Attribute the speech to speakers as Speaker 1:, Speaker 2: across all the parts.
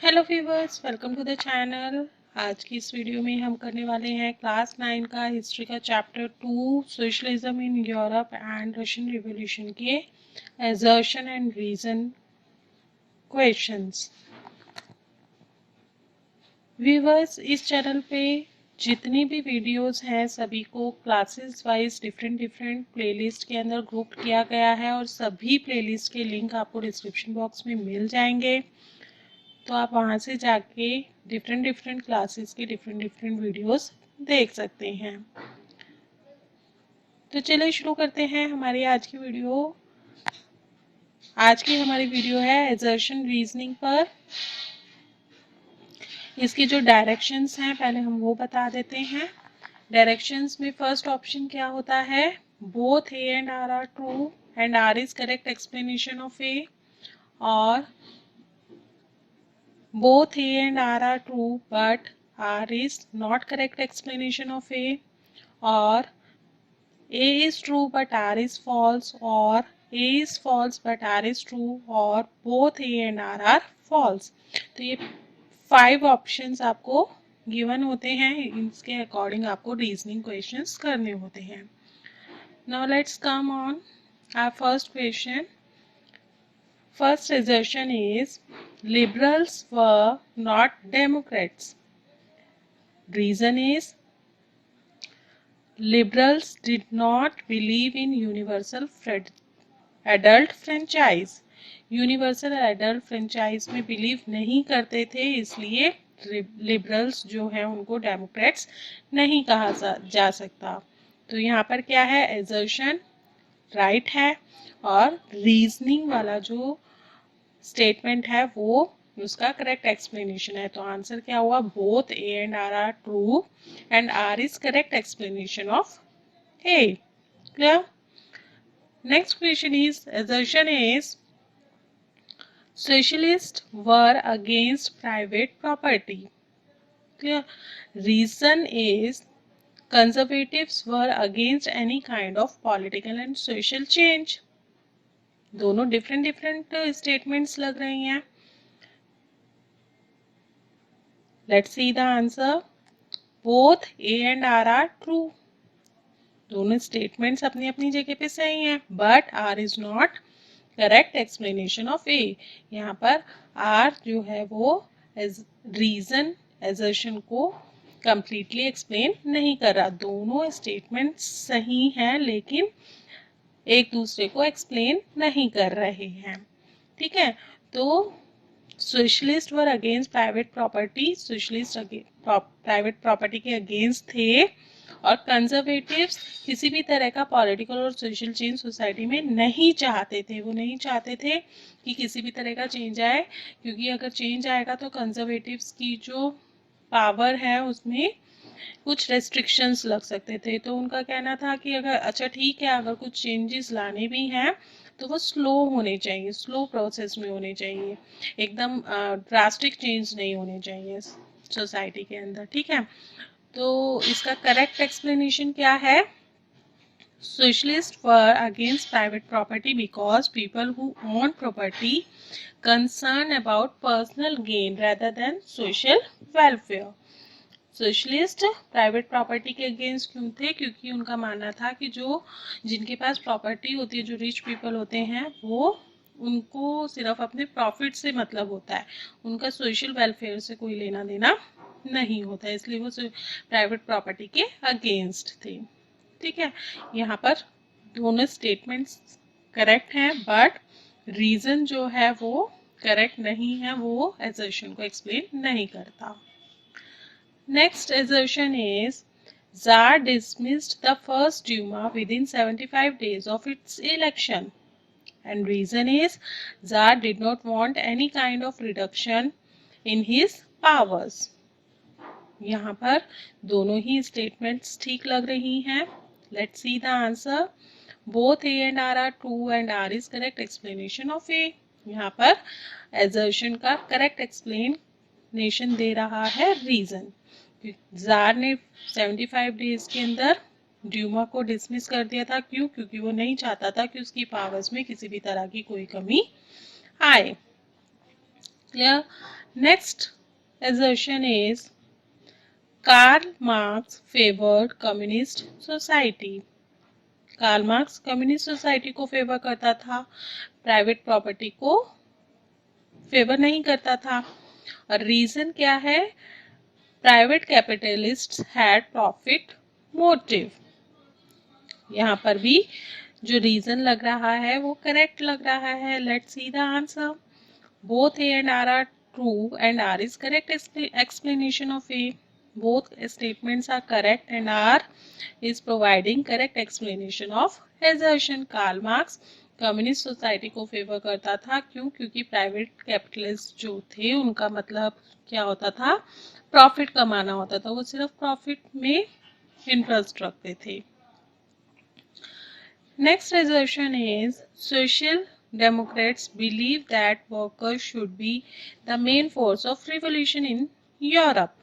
Speaker 1: Hello viewers, welcome to the channel. आज की इस वीडियो में हम करने वाले हैं क्लास 9 का हिस्ट्री का chapter 2 socialism in Europe and Russian revolution के assertion and reason questions. Viewers, इस चैनल पे जितनी भी वीडियोस हैं सभी को क्लासेस वाइज डिफरेंट प्लेलिस्ट के अंदर ग्रुप किया गया है और सभी प्लेलिस्ट के लिंक आपको डिस्क्रिप्शन बॉक्स में मिल जाएंगे, तो आप वहाँ से जाके डिफरेंट क्लासेस के डिफरेंट वीडियोस देख सकते हैं। तो चलिए शुरू करते हैं हमारी आज की वीडियो। आज की हमारी वीडियो है एजर्शन रीजनिंग पर। इसकी जो डायरेक्शंस हैं पहले हम वो बता देते हैं। डायरेक्शंस में फर्स्ट ऑप्शन क्या होता है, both A and R are true and R is correct explanation of A, और both A and R are true but R is not correct explanation of A, or A is true but R is false, or A is false but R is true, or both A and R are false। तो ये 5 options आपको given होते हैं, इसके according आपको reasoning questions करने होते हैं। Now let's come on our first question. First assertion is liberals were not Democrats. Reason is liberals did not believe in universal adult franchise. Universal adult franchise में believe नहीं करते थे, इसलिए liberals जो हैं उनको डेमोक्रेट्स नहीं कहा जा सकता। तो यहाँ पर क्या है, एजर्शन राइट है और रीजनिंग वाला जो स्टेटमेंट है वो उसका करेक्ट एक्सप्लेनेशन है। तो आंसर क्या हुआ, both A and R are true and R is correct explanation of A. Clear. Next question is assertion is socialists were against private property. Clear. Reason is conservatives were against any kind of political and social change. दोनों different statements लग रही हैं। Let's see the answer. Both A and R are true. दोनों statements अपनी अपनी जगह पे सही हैं, but R is not correct explanation of A. यहाँ पर आर जो है वो एज रीजन एजर्शन को कंप्लीटली एक्सप्लेन नहीं कर रहा। दोनों स्टेटमेंट्स सही हैं लेकिन एक दूसरे को एक्सप्लेन नहीं कर रहे हैं। ठीक है, तो socialist were against private property, socialist private property के अगेंस्ट थे, और कंजर्वेटिव्स किसी भी तरह का पॉलिटिकल और सोशल चेंज सोसाइटी में नहीं चाहते थे। वो नहीं चाहते थे कि किसी भी तरह का चेंज आए, क्योंकि अगर चेंज आएगा तो कंजर्वेटिव्स की जो पावर है उसमें कुछ रेस्ट्रिक्शंस लग सकते थे। तो उनका कहना था कि अगर अच्छा ठीक है, अगर कुछ चेंजेस लाने भी हैं तो वो स्लो होने चाहिए, स्लो प्रोसेस में होने चाहिए, एकदम ड्रास्टिक चेंज नहीं होने चाहिए सोसाइटी के अंदर। ठीक है, तो इसका करेक्ट एक्सप्लेनेशन क्या है, Socialists were against private property because people who own property concerned about personal gain rather than social welfare। Socialist private property के अगेंस्ट क्यों थे, क्योंकि उनका मानना था कि जो जिनके पास प्रॉपर्टी होती है, जो रिच पीपल होते हैं, वो उनको सिर्फ अपने प्रॉफिट से मतलब होता है, उनका सोशल वेलफेयर से कोई लेना देना नहीं होता है, इसलिए वो प्राइवेट प्रॉपर्टी के अगेंस्ट थे। ठीक है, यहाँ पर दोनों स्टेटमेंट्स करेक्ट हैं बट रीजन जो है वो करेक्ट नहीं है, वो एजर्शन को एक्सप्लेन नहीं करता। Next assertion is Tsar dismissed the first Duma within 75 days of its election. And reason is Tsar did not want any kind of reduction in his powers. यहाँ पर दोनों ही स्टेटमेंट्स ठीक लग रही हैं। Let's see the answer. Both A and R are true and R is correct explanation of A. यहाँ पर assertion का correct explanation दे रहा है रीजन। जार ने 75 डेज के अंदर ड्यूमा को डिसमिस कर दिया था। क्यों? क्योंकि वो नहीं चाहता था कि उसकी पावर्स में किसी भी तरह की कोई कमी आए। Clear. Next assertion is Karl Marx favored communist society. Karl Marx communist society को फेवर करता था, प्राइवेट प्रॉपर्टी को फेवर नहीं करता था। और रीजन क्या है? Private capitalists had profit motive. यहाँ पर भी जो रीजन लग रहा है वो करेक्ट लग रहा है। Let's see the answer. Both A and R true and R is correct explanation of A. Both statements are correct and R is providing correct explanation of assertion. Karl Marx communist society को favour करता था, क्यों? क्योंकि private capitalist जो थे उनका मतलब क्या होता था? प्रॉफिट कमाना होता था, वो सिर्फ प्रॉफिट में इंटरेस्ट रखते थे। Next assertion is social democrats believe that workers should be the main force of revolution in Europe.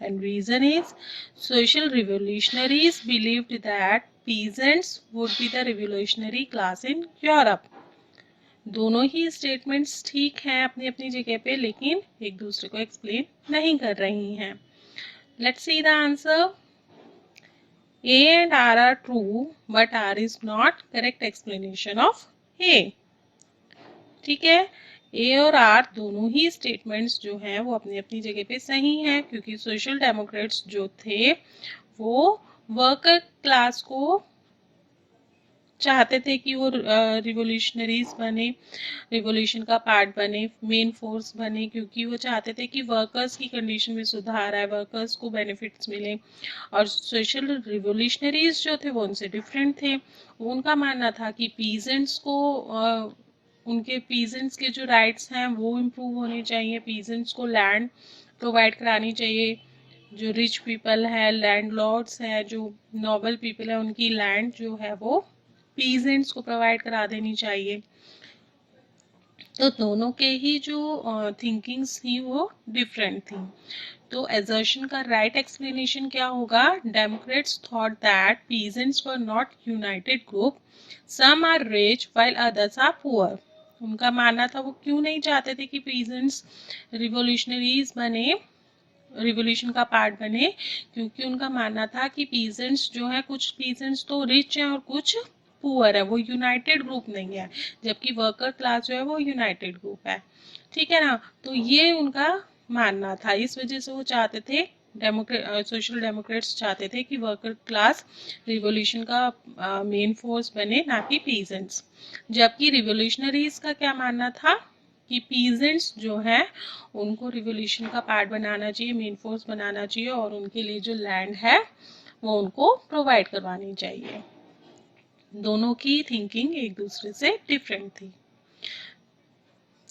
Speaker 1: And reason is social revolutionaries believed that peasants would be the revolutionary class in Europe. दोनों ही statements ठीक हैं अपनी अपनी जगह पे, लेकिन एक दूसरे को एक्सप्लेन नहीं कर रही हैं। Let's see the answer. A and R are true, but R is not correct explanation of A. ठीक है, ए और आर दोनों ही स्टेटमेंट्स जो हैं वो अपनी अपनी जगह पे सही हैं, क्योंकि सोशल डेमोक्रेट्स जो थे वो वर्कर क्लास को चाहते थे कि वो रिवोल्यूशनरीज बने, रिवोल्यूशन का पार्ट बने, मेन फोर्स बने, क्योंकि वो चाहते थे कि वर्कर्स की कंडीशन में सुधार आए, वर्कर्स को बेनिफिट्स मिले। और सोशल रिवोल्यूशनरीज जो थे वो उनसे डिफरेंट थे। उनका मानना था कि पीजेंट्स को उनके पीजेंट्स के जो राइट्स हैं वो इम्प्रूव होने चाहिए, पीजेंट्स को लैंड प्रोवाइड करानी चाहिए। जो रिच पीपल है, लैंड लॉर्ड्स है, जो नोबल पीपल है, उनकी लैंड जो है वो पीजेंट्स को प्रोवाइड करा देनी चाहिए। तो दोनों के ही जो थिंकिंग्स थी वो डिफरेंट थी। तो एजर्शन का राइट एक्सप्लेनेशन क्या होगा? Democrats thought that peasants were not united group, some are rich while others are poor. उनका मानना था वो क्यों नहीं चाहते थे कि पीजेंट्स रिवोल्यूशनरीज बने, रिवोल्यूशन का पार्ट बने, क्योंकि उनका मानना था कि पीजेंट्स जो है, कुछ पीजेंट्स तो रिच हैं और कुछ पुअर है, वो यूनाइटेड ग्रुप नहीं है, जबकि वर्कर क्लास जो है वो यूनाइटेड ग्रुप है। ठीक है ना? तो ये उनका मानना था, इस वजह से वो चाहते थे, सोशल डेमोक्रेट्स चाहते थे कि वर्कर क्लास रिवोल्यूशन का मेन फोर्स बने, ना कि पीजेंट्स। जबकि रिवोल्यूशनरीज का क्या मानना था कि पीजेंट्स जो हैं उनको रिवोल्यूशन का पार्ट बनाना चाहिए, मेन फोर्स बनाना चाहिए, और उनके लिए जो लैंड है वो उनको प्रोवाइड करवानी चाहिए। दोनों की थिंकिंग एक दूसरे से डिफरेंट थी।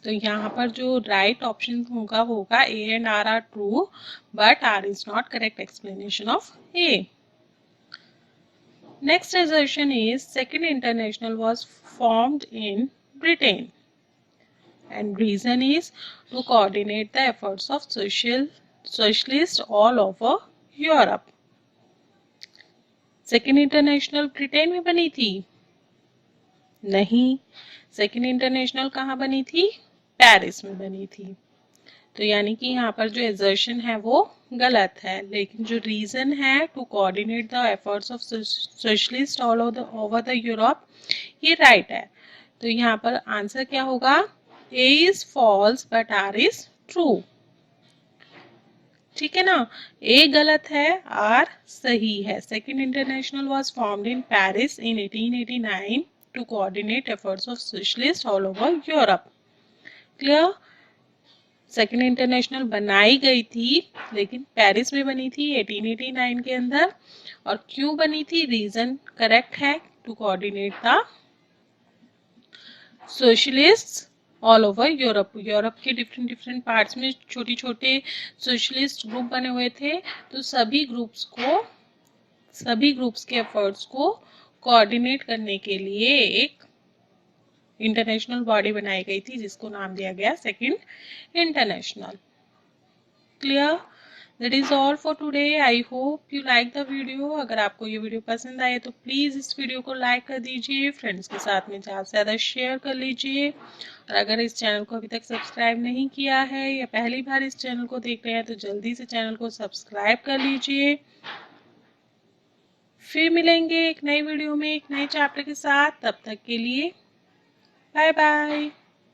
Speaker 1: तो यहाँ पर जो राइट ऑप्शन होगा वो होगा A and R are true, but R is not correct explanation of A. Next assertion is second international was formed in Britain, and reason is to coordinate the efforts of socialists all over Europe. Second international Britain में बनी थी? नहीं, second international कहाँ बनी थी? Paris में बनी थी। तो यानी कि यहाँ पर जो एजर्शन है वो गलत है, लेकिन जो रीजन है to coordinate the efforts of socialist all over the Europe, ये राइट है। तो यहाँ पर आंसर क्या होगा? A is false but R is true. ठीक है ना? ए गलत है, आर सही है। Second International was formed in Paris in 1889 to coordinate efforts of socialist all over Europe. Clear? Second International बनाई गई थी, लेकिन पेरिस में बनी थी 1889 के अंदर। और क्यों बनी थी? रीजन करेक्ट है, to coordinate the socialist all over Europe. Europe के डिफरेंट डिफरेंट पार्ट्स में छोटे छोटे सोशलिस्ट ग्रुप बने हुए थे, तो सभी ग्रुप्स के एफर्ट्स को कोऑर्डिनेट करने के लिए एक इंटरनेशनल बॉडी बनाई गई थी, जिसको नाम दिया गया second international. Clear? That is all for today. I hope you like the video. अगर आपको ये वीडियो पसंद आए तो प्लीज़ इस वीडियो को लाइक कर दीजिए, फ्रेंड्स के साथ में ज़्यादा से ज़्यादा शेयर कर लीजिए। और अगर इस चैनल को अभी तक सब्सक्राइब नहीं किया है या पहली बार इस चैनल को देख रहे हैं तो जल्दी से चैनल को सब्सक्राइब कर लीजिए। फिर मिलेंगे एक नई वीडियो में एक नए चैप्टर के साथ। तब तक के लिए बाय बाय।